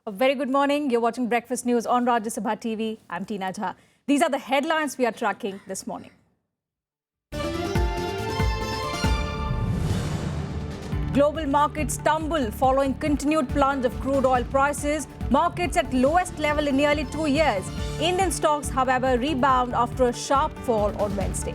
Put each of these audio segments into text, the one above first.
A very good morning. You're watching Breakfast News on Rajya TV. I'm Tina Jha. These are the headlines we are tracking this morning. Global markets tumble following continued plunge of crude oil prices. Markets at lowest level in nearly 2 years. Indian stocks, however, rebound after a sharp fall on Wednesday.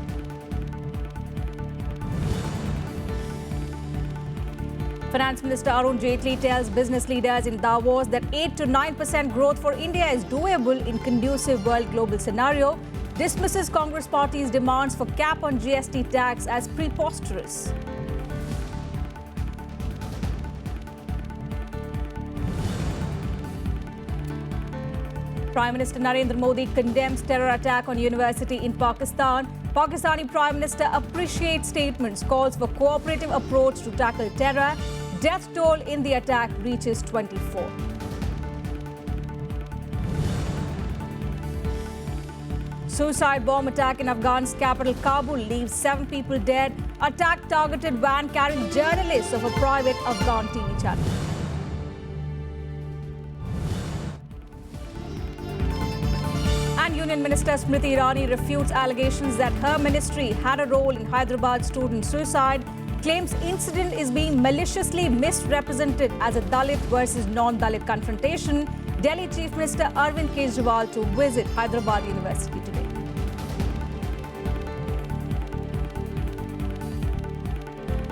Finance Minister Arun Jaitley tells business leaders in Davos that 8 to 9% growth for India is doable in conducive world global scenario. Dismisses Congress Party's demands for cap on GST tax as preposterous. Prime Minister Narendra Modi condemns terror attack on university in Pakistan. Pakistani Prime Minister appreciates statements, calls for cooperative approach to tackle terror. Death toll in the attack reaches 24. Suicide bomb attack in Afghan's capital Kabul leaves 7 people dead. Attack targeted van carrying journalists of a private Afghan TV channel. And Union Minister Smriti Irani refutes allegations that her ministry had a role in Hyderabad student suicide. Claims incident is being maliciously misrepresented as a Dalit versus non-Dalit confrontation. Delhi Chief Minister Arvind Kejriwal to visit Hyderabad University today.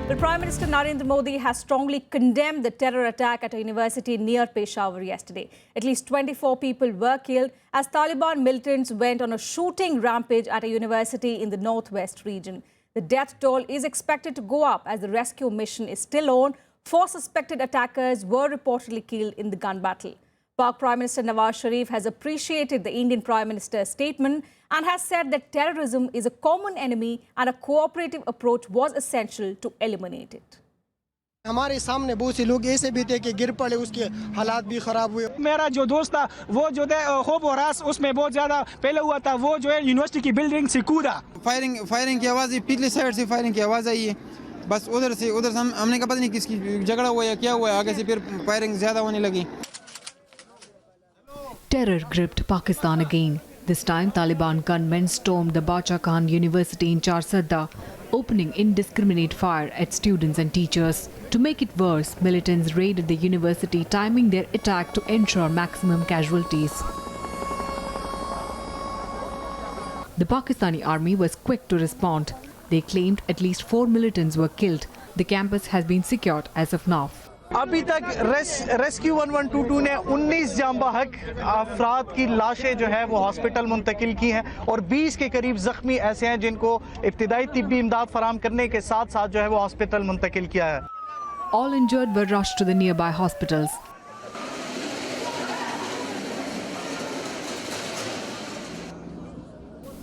The Prime Minister Narendra Modi has strongly condemned the terror attack at a university near Peshawar yesterday. At least 24 people were killed as Taliban militants went on a shooting rampage at a university in the northwest region. The death toll is expected to go up as the rescue mission is still on. 4 suspected attackers were reportedly killed in the gun battle. Pak Prime Minister Nawaz Sharif has appreciated the Indian Prime Minister's statement and has said that terrorism is a common enemy and a cooperative approach was essential to eliminate it. हमारे सामने बहुत से लोग ऐसे भी थे कि गिर पड़े, उसके हालात भी खराब हुए। मेरा जो दोस्त था वो जो है खूब हरास उसमें बहुत ज़्यादा पहले हुआ था, वो जो है यूनिवर्सिटी की बिल्डिंग से कूदा। फायरिंग की आवाज़, पिछली साइड से फायरिंग की आवाज़ आई है, बस उधर से हमने कहा पता नहीं किसकी झगड़ा हुआ या क्या हुआ, आगे से फिर फायरिंग ज़्यादा होने लगी। Terror gripped Pakistan again. This time, Taliban gunmen stormed the Bacha Khan University in Charsadda, opening indiscriminate fire at students and teachers. To make it worse, militants raided the university, timing their attack to ensure maximum casualties. The Pakistani army was quick to respond. They claimed at least 4 militants were killed. The campus has been secured as of now. अभी तक rescue 1122 ने 19 जांबाहक अफराद की लाशें जो है वो hospital मुंतकिल की हैं और 20 के करीब जख्मी ऐसे हैं जिनको इब्तिदाई तिब्बी इमदाद फराहम करने के साथ साथ जो है वो हॉस्पिटल मुंतकिल किया है। All injured were rushed to the nearby hospitals.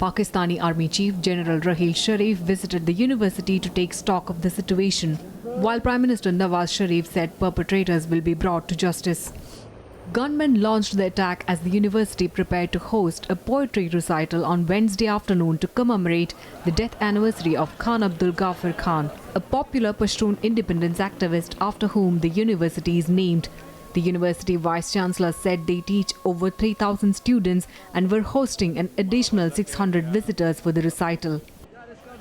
Pakistani Army Chief General Raheel Sharif visited the university to take stock of the situation, while Prime Minister Nawaz Sharif said perpetrators will be brought to justice. Gunmen launched the attack as the university prepared to host a poetry recital on Wednesday afternoon to commemorate the death anniversary of Khan Abdul Ghaffar Khan, a popular Pashtun independence activist after whom the university is named. The university vice-chancellor said they teach over 3,000 students and were hosting an additional 600 visitors for the recital.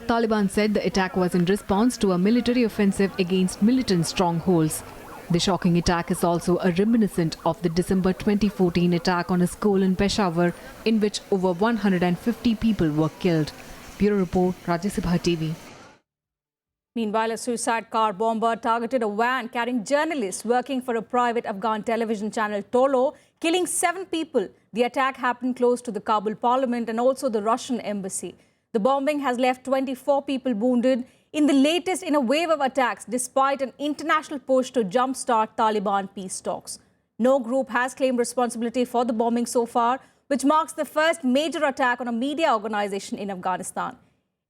Taliban said the attack was in response to a military offensive against militant strongholds. The shocking attack is also a reminiscent of the December 2014 attack on a school in Peshawar, in which over 150 people were killed. Bureau Report, Rajya TV. Meanwhile, a suicide car bomber targeted a van carrying journalists working for a private Afghan television channel, Tolo, killing 7 people. The attack happened close to the Kabul parliament and also the Russian embassy. The bombing has left 24 people wounded in the latest in a wave of attacks, despite an international push to jumpstart Taliban peace talks. No group has claimed responsibility for the bombing so far, which marks the first major attack on a media organization in Afghanistan.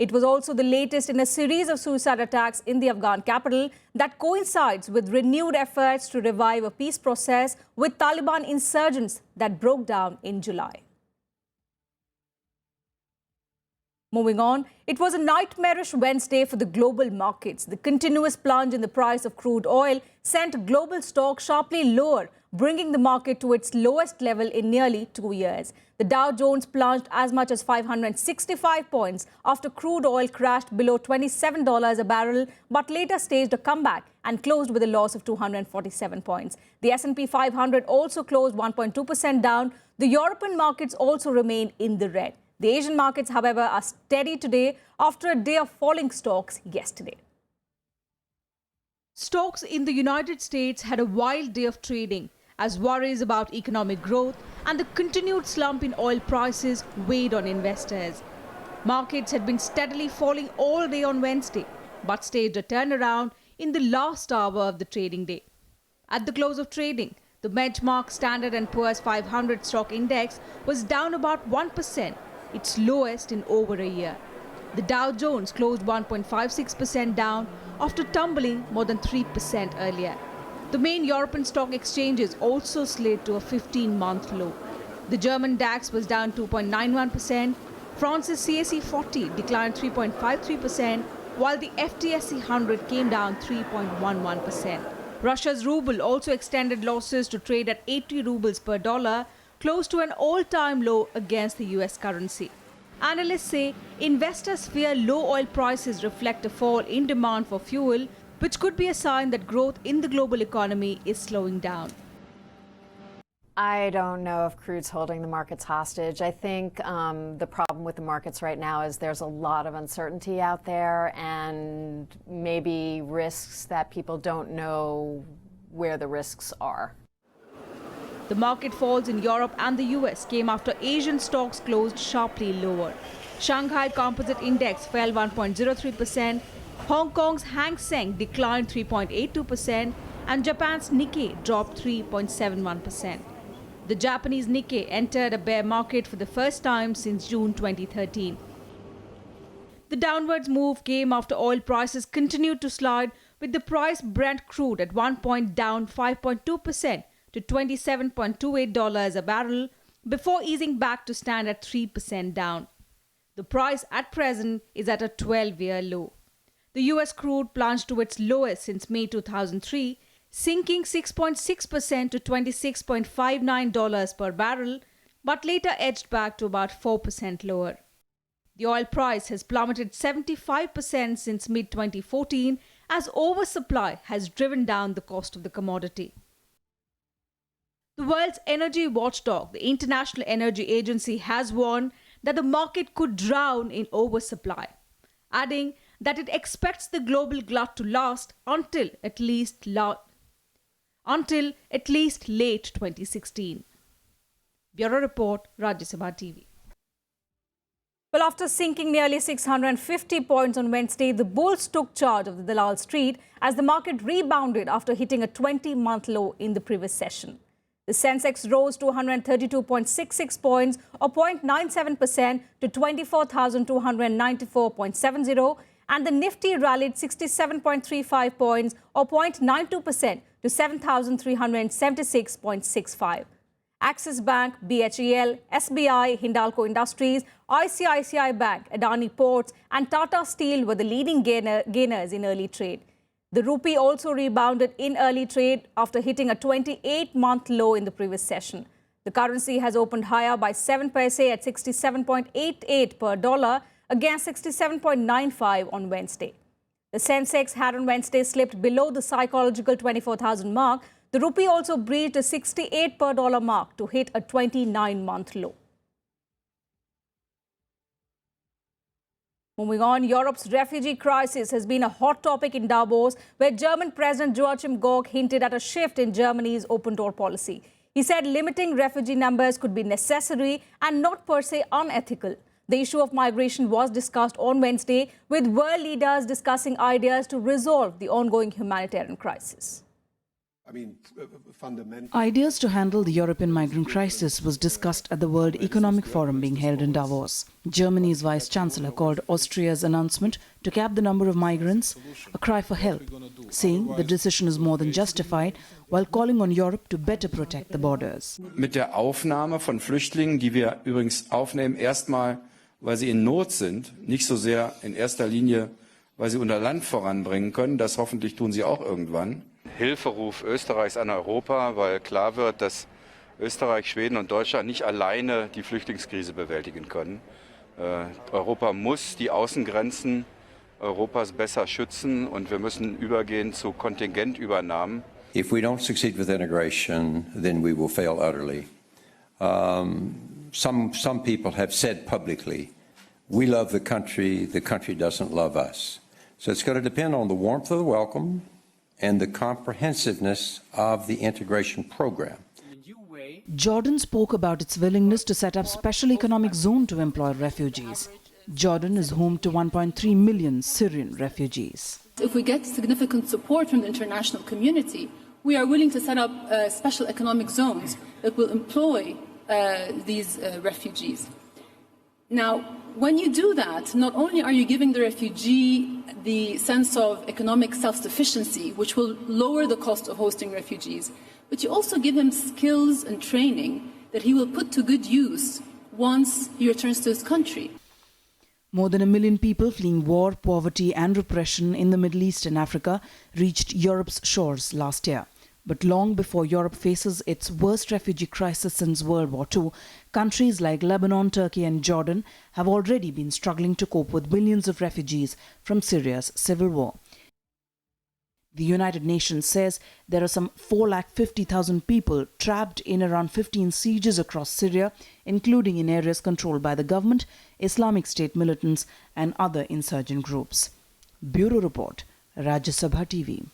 It was also the latest in a series of suicide attacks in the Afghan capital that coincides with renewed efforts to revive a peace process with Taliban insurgents that broke down in July. Moving on, it was a nightmarish Wednesday for the global markets. The continuous plunge in the price of crude oil sent global stocks sharply lower, bringing the market to its lowest level in nearly 2 years. The Dow Jones plunged as much as 565 points after crude oil crashed below $27 a barrel, but later staged a comeback and closed with a loss of 247 points. The S&P 500 also closed 1.2% down. The European markets also remain in the red. The Asian markets, however, are steady today after a day of falling stocks yesterday. Stocks in the United States had a wild day of trading as worries about economic growth and the continued slump in oil prices weighed on investors. Markets had been steadily falling all day on Wednesday, but staged a turnaround in the last hour of the trading day. At the close of trading, the benchmark Standard & Poor's 500 stock index was down about 1%, its lowest in over a year. The Dow Jones closed 1.56% down after tumbling more than 3% earlier. The main European stock exchanges also slid to a 15-month low. The German DAX was down 2.91%, France's CAC 40 declined 3.53%, while the FTSE 100 came down 3.11%. Russia's ruble also extended losses to trade at 80 rubles per dollar, close to an all-time low against the US currency. Analysts say investors fear low oil prices reflect a fall in demand for fuel, which could be a sign that growth in the global economy is slowing down. I don't know if crude's holding the markets hostage. I think the problem with the markets right now is there's a lot of uncertainty out there and maybe risks that people don't know where the risks are. The market falls in Europe and the US came after Asian stocks closed sharply lower. Shanghai Composite Index fell 1.03%, Hong Kong's Hang Seng declined 3.82%, and Japan's Nikkei dropped 3.71%. The Japanese Nikkei entered a bear market for the first time since June 2013. The downwards move came after oil prices continued to slide, with the price Brent crude at one point down 5.2% to $27.28 a barrel before easing back to stand at 3% down. The price at present is at a 12-year low. The US crude plunged to its lowest since May 2003, sinking 6.6% to $26.59 per barrel, but later edged back to about 4% lower. The oil price has plummeted 75% since mid-2014 as oversupply has driven down the cost of the commodity. The world's energy watchdog, the International Energy Agency, has warned that the market could drown in oversupply, adding that it expects the global glut to last until at least late 2016. Bureau Report, Rajya Sabha TV. Well, after sinking nearly 650 points on Wednesday, the bulls took charge of the Dalal Street as the market rebounded after hitting a 20-month low in the previous session. The Sensex rose to 132.66 points or 0.97% to 24,294.70, and the Nifty rallied 67.35 points or 0.92% to 7,376.65. Axis Bank, BHEL, SBI, Hindalco Industries, ICICI Bank, Adani Ports and Tata Steel were the leading gainers in early trade. The rupee also rebounded in early trade after hitting a 28-month low in the previous session. The currency has opened higher by 7 paise at 67.88 per dollar against 67.95 on Wednesday. The Sensex had on Wednesday slipped below the psychological 24,000 mark. The rupee also breached a 68 per dollar mark to hit a 29-month low. Moving on, Europe's refugee crisis has been a hot topic in Davos, where German President Joachim Gauck hinted at a shift in Germany's open-door policy. He said limiting refugee numbers could be necessary and not per se unethical. The issue of migration was discussed on Wednesday, with world leaders discussing ideas to resolve the ongoing humanitarian crisis. Ideas to handle the European migrant crisis was discussed at the World Economic Forum being held in Davos. Germany's Vice-Chancellor called Austria's announcement to cap the number of migrants a cry for help, saying the decision is more than justified, while calling on Europe to better protect the borders. Mit der Aufnahme von Flüchtlingen, die wir übrigens aufnehmen, erstmal, weil sie in Not sind, nicht so sehr in erster Linie, weil sie unser Land voranbringen können, das hoffentlich tun sie auch irgendwann, Hilferuf Österreichs an Europa, weil klar wird, dass Österreich, Schweden und Deutschland nicht alleine die Flüchtlingskrise bewältigen können. Europa muss die Außengrenzen Europas besser schützen und wir müssen übergehen zu Kontingentübernahmen. If we don't succeed with integration, then we will fail utterly. Some people have said publicly, we love the country doesn't love us. So it's going to depend on the warmth of the welcome and the comprehensiveness of the integration program. Jordan spoke about its willingness to set up special economic zone to employ refugees. Jordan is home to 1.3 million Syrian refugees. If we get significant support from the international community, we are willing to set up special economic zones that will employ these refugees. Now, when you do that, not only are you giving the refugee the sense of economic self-sufficiency, which will lower the cost of hosting refugees, but you also give him skills and training that he will put to good use once he returns to his country. More than 1 million people fleeing war, poverty and repression in the Middle East and Africa reached Europe's shores last year. But long before Europe faces its worst refugee crisis since World War II, countries like Lebanon, Turkey and Jordan have already been struggling to cope with millions of refugees from Syria's civil war. The United Nations says there are some 450,000 people trapped in around 15 sieges across Syria, including in areas controlled by the government, Islamic State militants and other insurgent groups. Bureau Report, Rajya Sabha TV.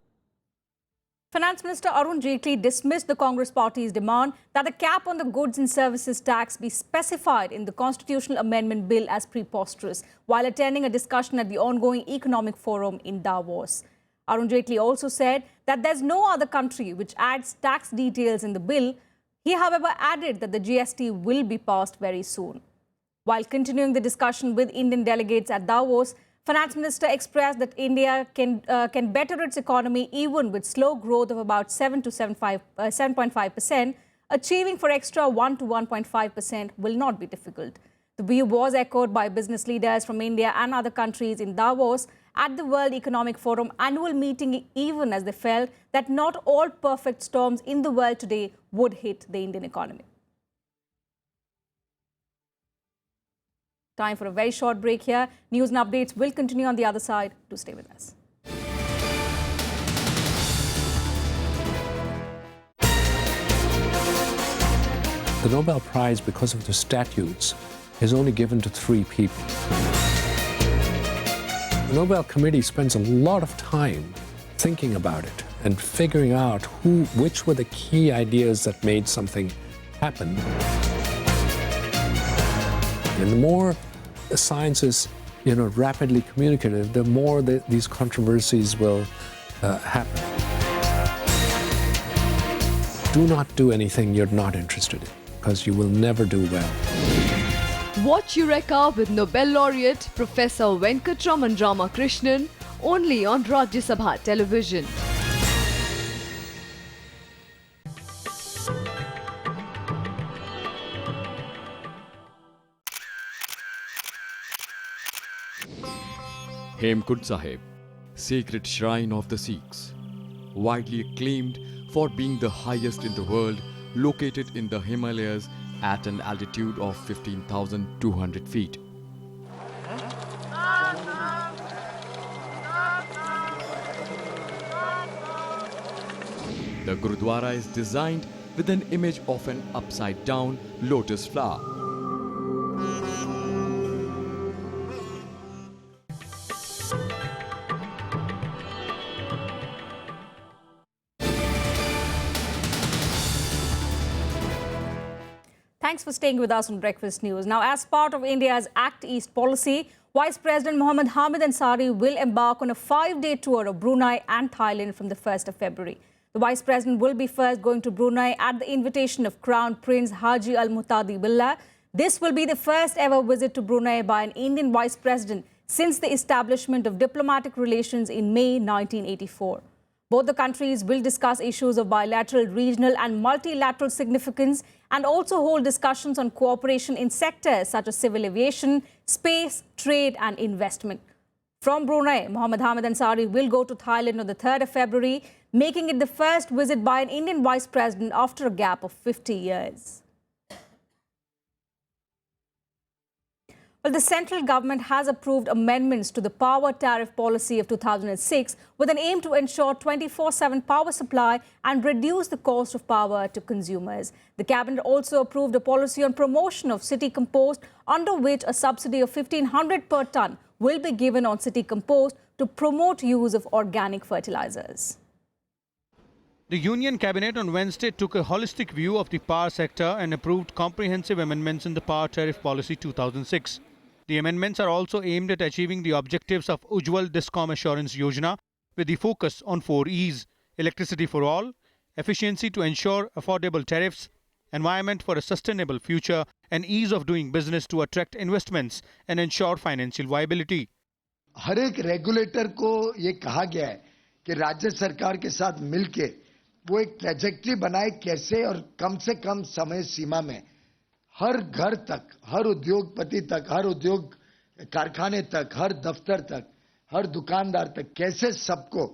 Finance Minister Arun Jaitley dismissed the Congress party's demand that the cap on the goods and services tax be specified in the constitutional amendment bill as preposterous while attending a discussion at the ongoing economic forum in Davos. Arun Jaitley also said that there's no other country which adds tax details in the bill. He, however, added that the GST will be passed very soon. While continuing the discussion with Indian delegates at Davos, Finance Minister expressed that India can better its economy even with slow growth of about 7 to 7.5%. Achieving for extra 1 to 1.5% will not be difficult. The view was echoed by business leaders from India and other countries in Davos at the World Economic Forum annual meeting, even as they felt that not all perfect storms in the world today would hit the Indian economy. Time for a very short break here. News and updates will continue on the other side. Do stay with us. The Nobel Prize, because of the statutes, is only given to 3 people. The Nobel Committee spends a lot of time thinking about it and figuring out which were the key ideas that made something happen. And the more the science is, rapidly communicative, the more these controversies will happen. Do not do anything you're not interested in, because you will never do well. Watch Eureka with Nobel laureate Professor Venkatraman Ramakrishnan only on Rajya Sabha television. Hemkund Sahib, sacred shrine of the Sikhs, widely acclaimed for being the highest in the world, located in the Himalayas at an altitude of 15,200 feet. The Gurudwara is designed with an image of an upside-down lotus flower. Thanks for staying with us on Breakfast News. Now, as part of India's Act East policy, Vice President Mohammed Hamid Ansari will embark on a 5-day tour of Brunei and Thailand from the 1st of February. The Vice President will be first going to Brunei at the invitation of Crown Prince Haji Al Muhtadi Billah. This will be the first ever visit to Brunei by an Indian Vice President since the establishment of diplomatic relations in May 1984. Both the countries will discuss issues of bilateral, regional and multilateral significance and also hold discussions on cooperation in sectors such as civil aviation, space, trade and investment. From Brunei, Mohammed Hamid Ansari will go to Thailand on the 3rd of February. making it the first visit by an Indian vice president after a gap of 50 years. Well, the central government has approved amendments to the power tariff policy of 2006 with an aim to ensure 24/7 power supply and reduce the cost of power to consumers. The cabinet also approved a policy on promotion of city compost, under which a subsidy of 1,500 per ton will be given on city compost to promote use of organic fertilizers. The Union Cabinet on Wednesday took a holistic view of the power sector and approved comprehensive amendments in the Power Tariff Policy 2006. The amendments are also aimed at achieving the objectives of Ujjwal Discom Assurance Yojana with the focus on 4 E's: electricity for all, efficiency to ensure affordable tariffs, environment for a sustainable future, and ease of doing business to attract investments and ensure financial viability. हर एक regulator को ये कहा गया है कि राज्य सरकार के साथ मिलके वो एक ट्रैजेक्टरी बनाए कैसे और कम से कम समय सीमा में हर घर तक, हर उद्योगपति तक, हर उद्योग कारखाने तक, हर दफ्तर तक, हर दुकानदार तक कैसे सबको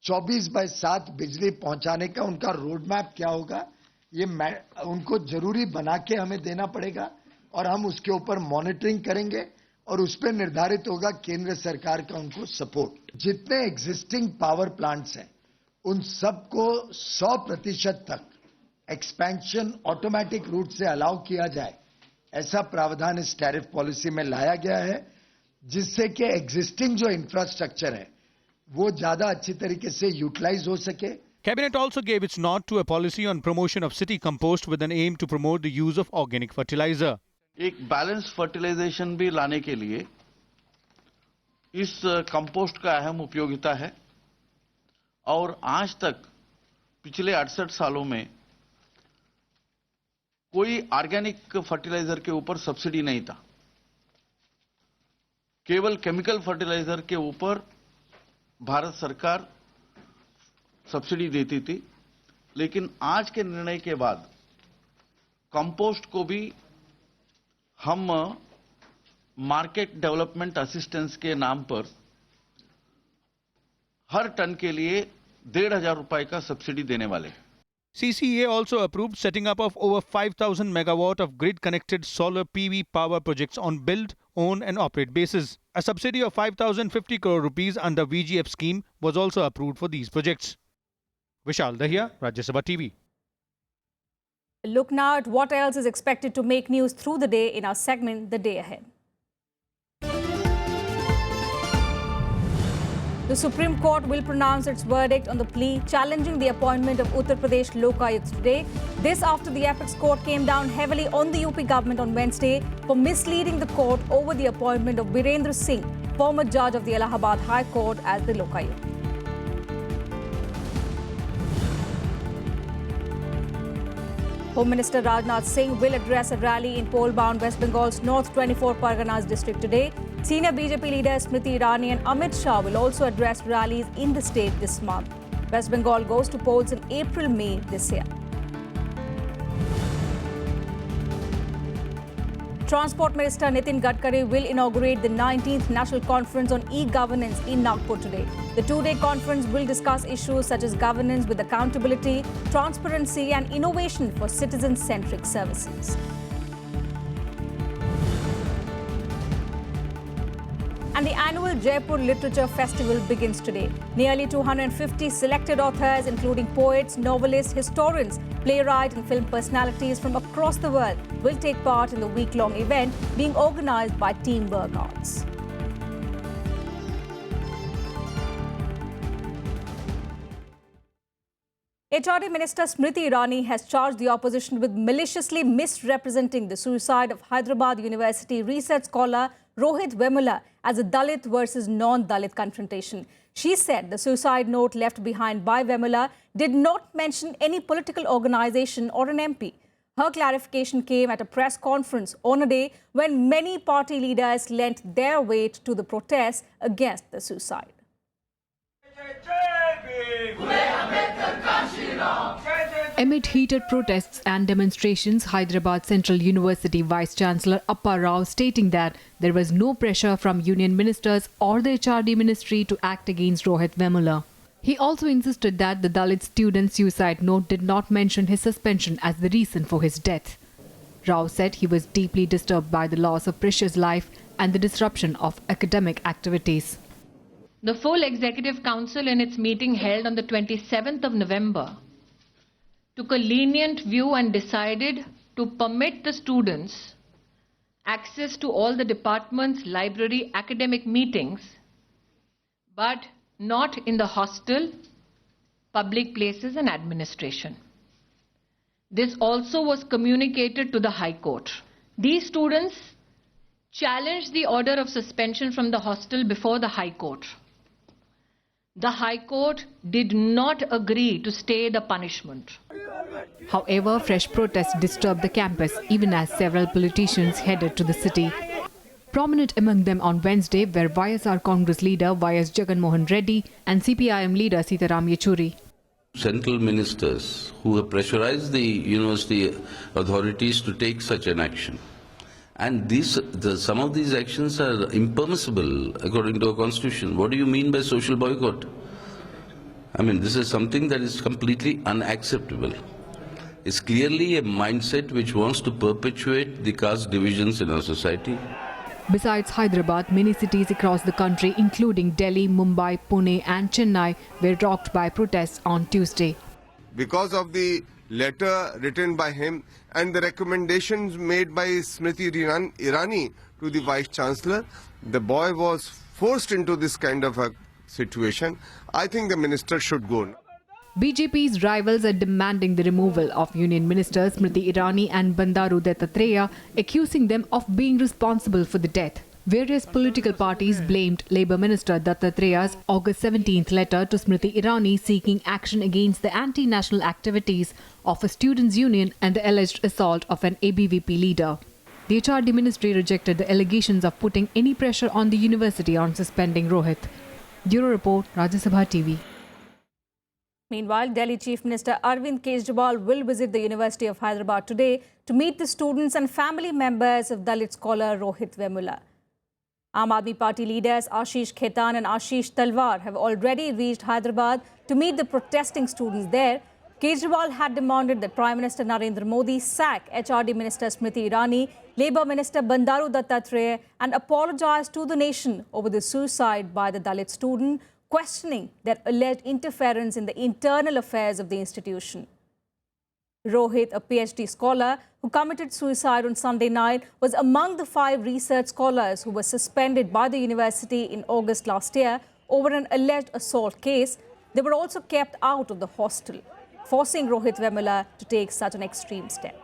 24/7 बिजली पहुंचाने का उनका रोड मैप क्या होगा, ये उनको जरूरी बना के हमें देना पड़ेगा और हम उसके ऊपर मॉनिटरिंग करेंगे और उस पर निर्धारित होगा केंद्र सरकार का उनको सपोर्ट। जितने एग्जिस्टिंग पावर प्लांट्स हैं उन सबको 100% तक एक्सपेंशन ऑटोमेटिक रूट से अलाउ किया जाए, ऐसा प्रावधान इस टैरिफ पॉलिसी में लाया गया है, जिससे कि एग्जिस्टिंग जो इंफ्रास्ट्रक्चर है वो ज्यादा अच्छी तरीके से यूटिलाइज हो सके। Cabinet also gave its nod to a policy on promotion of city compost with an aim to promote the use of organic fertilizer. एक बैलेंस फर्टिलाइजेशन भी लाने के लिए इस कंपोस्ट का अहम उपयोगिता है और आज तक पिछले 68 सालों में कोई ऑर्गेनिक फर्टिलाइजर के ऊपर सब्सिडी नहीं था, केवल केमिकल फर्टिलाइजर के ऊपर भारत सरकार सब्सिडी देती थी। लेकिन आज के निर्णय के बाद कंपोस्ट को भी हम मार्केट डेवलपमेंट असिस्टेंस के नाम पर हर टन के लिए 1,500 रुपए का सब्सिडी देने वाले हैं। CCA also approved setting up of over 5,000 megawatt of grid-connected solar PV power projects on build, own and operate basis. A subsidy of 5,050 crore rupees under VGF scheme was also approved for these projects. Vishal Dahiya, Rajya Sabha TV. Look now at what else is expected to make news through the day in our segment, The Day Ahead. The Supreme Court will pronounce its verdict on the plea challenging the appointment of Uttar Pradesh Lokayukt today. This after the Apex Court came down heavily on the UP government on Wednesday for misleading the court over the appointment of Virendra Singh, former judge of the Allahabad High Court, as the Lokayukt. Home Minister Rajnath Singh will address a rally in poll-bound West Bengal's North 24 Parganas district today. Senior BJP leaders Smriti Irani and Amit Shah will also address rallies in the state this month. West Bengal goes to polls in April-May this year. Transport Minister Nitin Gadkari will inaugurate the 19th National Conference on E-Governance in Nagpur today. The two-day conference will discuss issues such as governance with accountability, transparency and innovation for citizen-centric services. And the annual Jaipur Literature Festival begins today. Nearly 250 selected authors, including poets, novelists, historians, playwrights and film personalities from across the world, will take part in the week-long event being organized by Teamwork Arts. HRD Minister Smriti Irani has charged the opposition with maliciously misrepresenting the suicide of Hyderabad University research scholar Rohit Vemula as a Dalit versus non-Dalit confrontation. She said the suicide note left behind by Vemula did not mention any political organization or an MP. Her clarification came at a press conference on a day when many party leaders lent their weight to the protests against the suicide. Amid heated protests and demonstrations, Hyderabad Central University Vice-Chancellor Appa Rao stating that there was no pressure from union ministers or the HRD ministry to act against Rohit Vemula. He also insisted that the Dalit student's suicide note did not mention his suspension as the reason for his death. Rao said he was deeply disturbed by the loss of precious life and the disruption of academic activities. The full Executive Council in its meeting held on the 27th of November took a lenient view and decided to permit the students access to all the departments, library, academic meetings, but not in the hostel, public places and administration. This also was communicated to the High Court. These students challenged the order of suspension from the hostel before the High Court. The High Court did not agree to stay the punishment. However, fresh protests disturbed the campus even as several politicians headed to the city. Prominent among them on Wednesday were YSR Congress leader Y.S. Jagan Mohan Reddy and CPIM leader Sitaram Yechuri. Central ministers who have pressurized the university authorities to take such an action. And some of these actions are impermissible according to our constitution. What do you mean by social boycott? I mean, this is something that is completely unacceptable. It's clearly a mindset which wants to perpetuate the caste divisions in our society. Besides Hyderabad, many cities across the country, including Delhi, Mumbai, Pune and Chennai, were rocked by protests on Tuesday. Because of the letter written by him and the recommendations made by Smriti Irani to the Vice Chancellor, the boy was forced into this kind of a situation. I think the minister should go. BJP's rivals are demanding the removal of Union Ministers Smriti Irani and Bandaru Dattatreya, accusing them of being responsible for the death. Various political parties blamed Labour Minister Dattatreya's August 17th letter to Smriti Irani seeking action against the anti-national activities of a students' union and the alleged assault of an ABVP leader. The HRD ministry rejected the allegations of putting any pressure on the university on suspending Rohit. Bureau Report, Rajya Sabha TV. Meanwhile, Delhi Chief Minister Arvind Kejriwal will visit the University of Hyderabad today to meet the students and family members of Dalit scholar Rohit Vemula. Aam Aadmi Party leaders Ashish Khaitan and Ashish Talwar have already reached Hyderabad to meet the protesting students there. Kejriwal had demanded that Prime Minister Narendra Modi sack HRD Minister Smriti Irani, Labour Minister Bandaru Dattatreya and apologize to the nation over the suicide by the Dalit student, questioning their alleged interference in the internal affairs of the institution. Rohit, a PhD scholar who committed suicide on Sunday night, was among the 5 research scholars who were suspended by the university in August last year over an alleged assault case. They were also kept out of the hostel, forcing Rohit Vemula to take such an extreme step.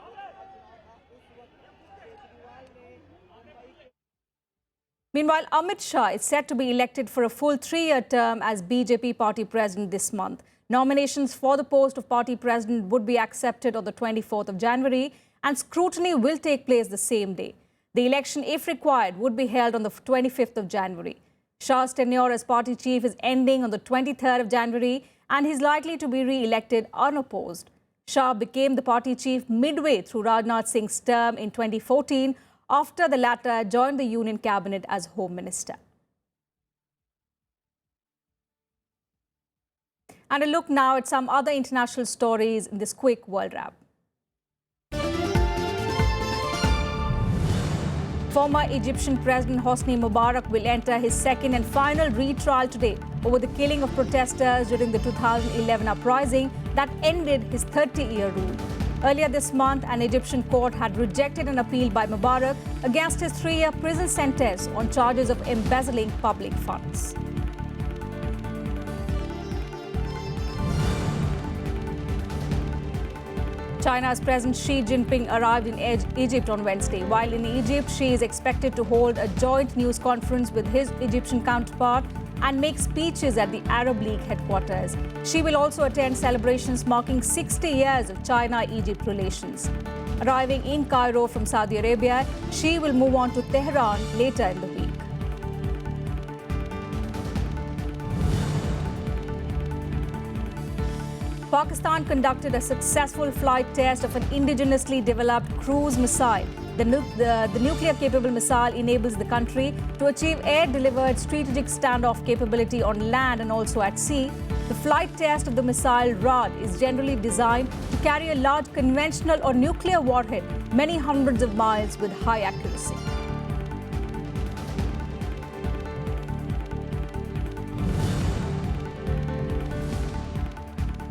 Meanwhile, Amit Shah is set to be elected for a full 3-year term as BJP party president this month. Nominations for the post of party president would be accepted on the 24th of January and scrutiny will take place the same day. The election, if required, would be held on the 25th of January. Shah's tenure as party chief is ending on the 23rd of January and he's likely to be re-elected unopposed. Shah became the party chief midway through Rajnath Singh's term in 2014 after the latter joined the Union Cabinet as Home Minister. And a look now at some other international stories in this quick world wrap. Former Egyptian President Hosni Mubarak will enter his second and final retrial today over the killing of protesters during the 2011 uprising that ended his 30-year rule. Earlier this month, an Egyptian court had rejected an appeal by Mubarak against his 3-year prison sentence on charges of embezzling public funds. China's President Xi Jinping arrived in Egypt on Wednesday. While in Egypt, Xi is expected to hold a joint news conference with his Egyptian counterpart and make speeches at the Arab League headquarters. Xi will also attend celebrations marking 60 years of China-Egypt relations. Arriving in Cairo from Saudi Arabia, Xi will move on to Tehran later in the week. Pakistan conducted a successful flight test of an indigenously developed cruise missile. The nuclear-capable missile enables the country to achieve air-delivered strategic standoff capability on land and also at sea. The flight test of the missile rod is generally designed to carry a large conventional or nuclear warhead many hundreds of miles with high accuracy.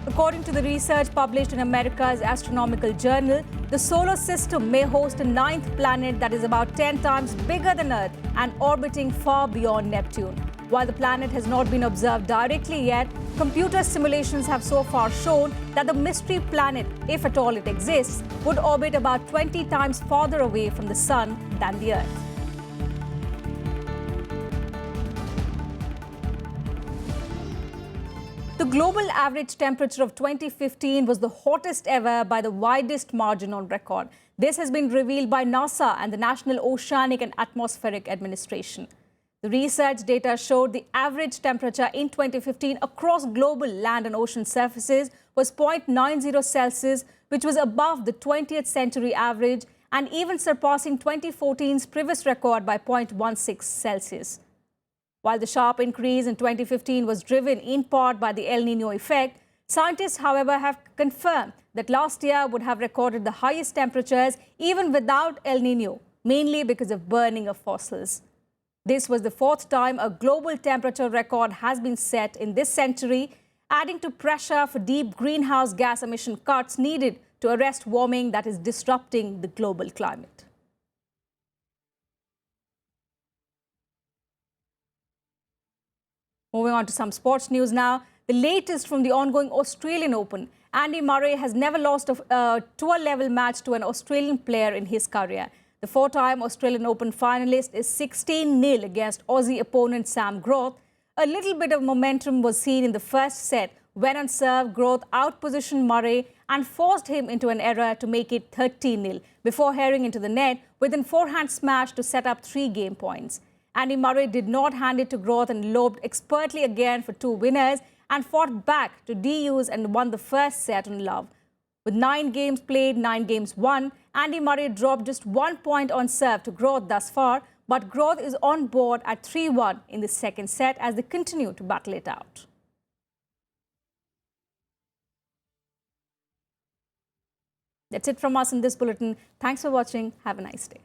According to the research published in America's Astronomical Journal, the solar system may host a ninth planet that is about 10 times bigger than Earth and orbiting far beyond Neptune. While the planet has not been observed directly yet, computer simulations have so far shown that the mystery planet, if at all it exists, would orbit about 20 times farther away from the Sun than the Earth. The global average temperature of 2015 was the hottest ever by the widest margin on record. This has been revealed by NASA and the National Oceanic and Atmospheric Administration. The research data showed the average temperature in 2015 across global land and ocean surfaces was 0.90 Celsius, which was above the 20th century average and even surpassing 2014's previous record by 0.16 Celsius. While the sharp increase in 2015 was driven in part by the El Niño effect, scientists, however, have confirmed that last year would have recorded the highest temperatures even without El Niño, mainly because of burning of fossils. This was the fourth time a global temperature record has been set in this century, adding to pressure for deep greenhouse gas emission cuts needed to arrest warming that is disrupting the global climate. Moving on to some sports news now. The latest from the ongoing Australian Open. Andy Murray has never lost a tour-level match to an Australian player in his career. The four-time Australian Open finalist is 16-0 against Aussie opponent Sam Groth. A little bit of momentum was seen in the first set when on serve, Groth outpositioned Murray and forced him into an error to make it 13-0 before herring into the net with a forehand smash to set up 3 game points. Andy Murray did not hand it to Groth and lobed expertly again for 2 winners and fought back to deuse and won the first set on love. With 9 games played, 9 games won, Andy Murray dropped just 1 point on serve to Groth thus far, but Groth is on board at 3-1 in the second set as they continue to battle it out. That's it from us in this bulletin. Thanks for watching. Have a nice day.